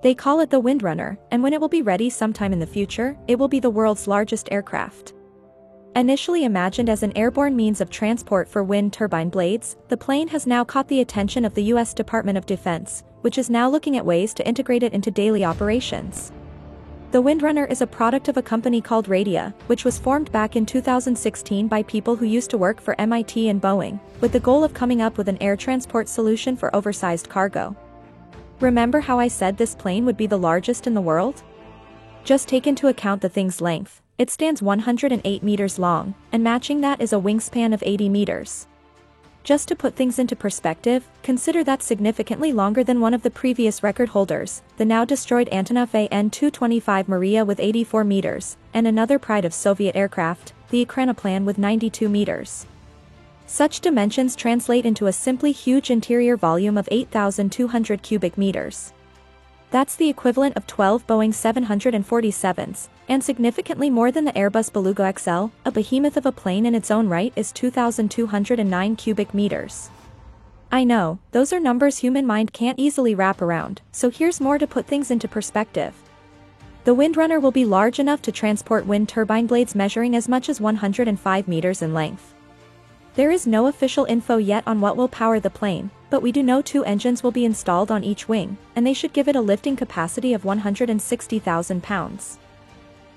They call it the Windrunner, and when it will be ready sometime in the future, it will be the world's largest aircraft. Initially imagined as an airborne means of transport for wind turbine blades, the plane has now caught the attention of the U.S. Department of Defense, which is now looking at ways to integrate it into daily operations. The Windrunner is a product of a company called Radia, which was formed back in 2016 by people who used to work for MIT and Boeing, with the goal of coming up with an air transport solution for oversized cargo. Remember how I said this plane would be the largest in the world? Just take into account the thing's length. It stands 108 meters long, and matching that is a wingspan of 80 meters. Just to put things into perspective, consider that significantly longer than one of the previous record holders, the now destroyed Antonov An-225 Maria with 84 meters, and another pride of Soviet aircraft, the Ukranoplan with 92 meters. Such dimensions translate into a simply huge interior volume of 8,200 cubic meters. That's the equivalent of 12 Boeing 747s, and significantly more than the Airbus Beluga XL, a behemoth of a plane in its own right is 2,209 cubic meters. I know, those are numbers human mind can't easily wrap around, so here's more to put things into perspective. The Windrunner will be large enough to transport wind turbine blades measuring as much as 105 meters in length. There is no official info yet on what will power the plane, but we do know 2 engines will be installed on each wing, and they should give it a lifting capacity of 160,000 pounds.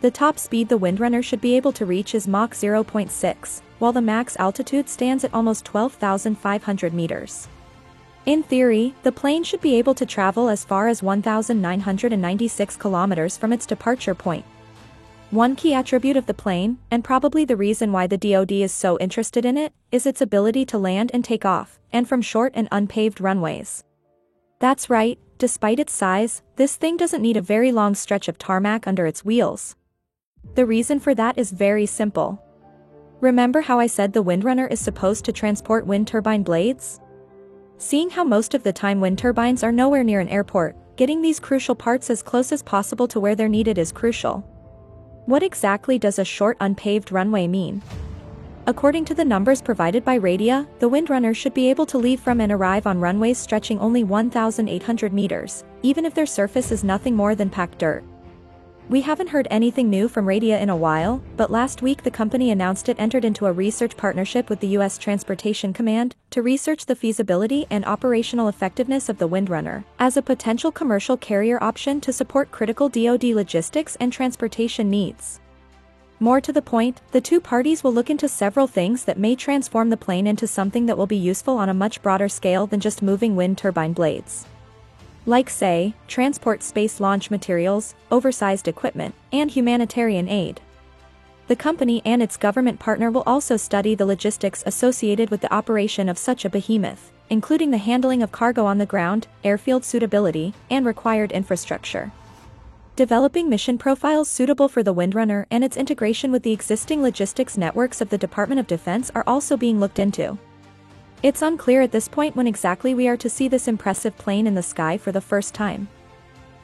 The top speed the Windrunner should be able to reach is Mach 0.6, while the max altitude stands at almost 12,500 meters. In theory, the plane should be able to travel as far as 1,996 kilometers from its departure point. One key attribute of the plane, and probably the reason why the DoD is so interested in it, is its ability to land and take off, and from short and unpaved runways. That's right, despite its size, this thing doesn't need a very long stretch of tarmac under its wheels. The reason for that is very simple. Remember how I said the Windrunner is supposed to transport wind turbine blades? Seeing how most of the time wind turbines are nowhere near an airport, getting these crucial parts as close as possible to where they're needed is crucial. What exactly does a short unpaved runway mean? According to the numbers provided by Radia, the Windrunner should be able to leave from and arrive on runways stretching only 1,800 meters, even if their surface is nothing more than packed dirt. We haven't heard anything new from Radia in a while, but last week the company announced it entered into a research partnership with the U.S. Transportation Command to research the feasibility and operational effectiveness of the Windrunner as a potential commercial carrier option to support critical DoD logistics and transportation needs. More to the point, the two parties will look into several things that may transform the plane into something that will be useful on a much broader scale than just moving wind turbine blades. Like say, transport space launch materials, oversized equipment, and humanitarian aid. The company and its government partner will also study the logistics associated with the operation of such a behemoth, including the handling of cargo on the ground, airfield suitability, and required infrastructure. Developing mission profiles suitable for the Windrunner and its integration with the existing logistics networks of the Department of Defense are also being looked into. It's unclear at this point when exactly we are to see this impressive plane in the sky for the first time.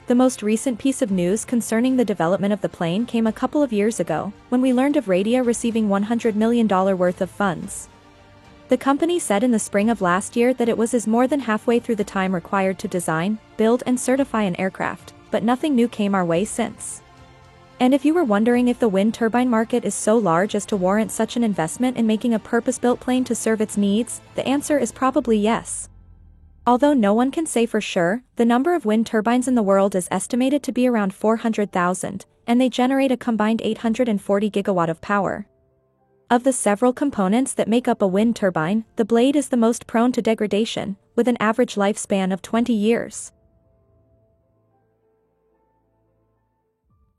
The most recent piece of news concerning the development of the plane came a couple of years ago, when we learned of Radia receiving $100 million worth of funds. The company said in the spring of last year that it was more than halfway through the time required to design, build and certify an aircraft, but nothing new came our way since. And if you were wondering if the wind turbine market is so large as to warrant such an investment in making a purpose-built plane to serve its needs, the answer is probably yes. Although no one can say for sure, the number of wind turbines in the world is estimated to be around 400,000, and they generate a combined 840 gigawatt of power. Of the several components that make up a wind turbine, the blade is the most prone to degradation, with an average lifespan of 20 years.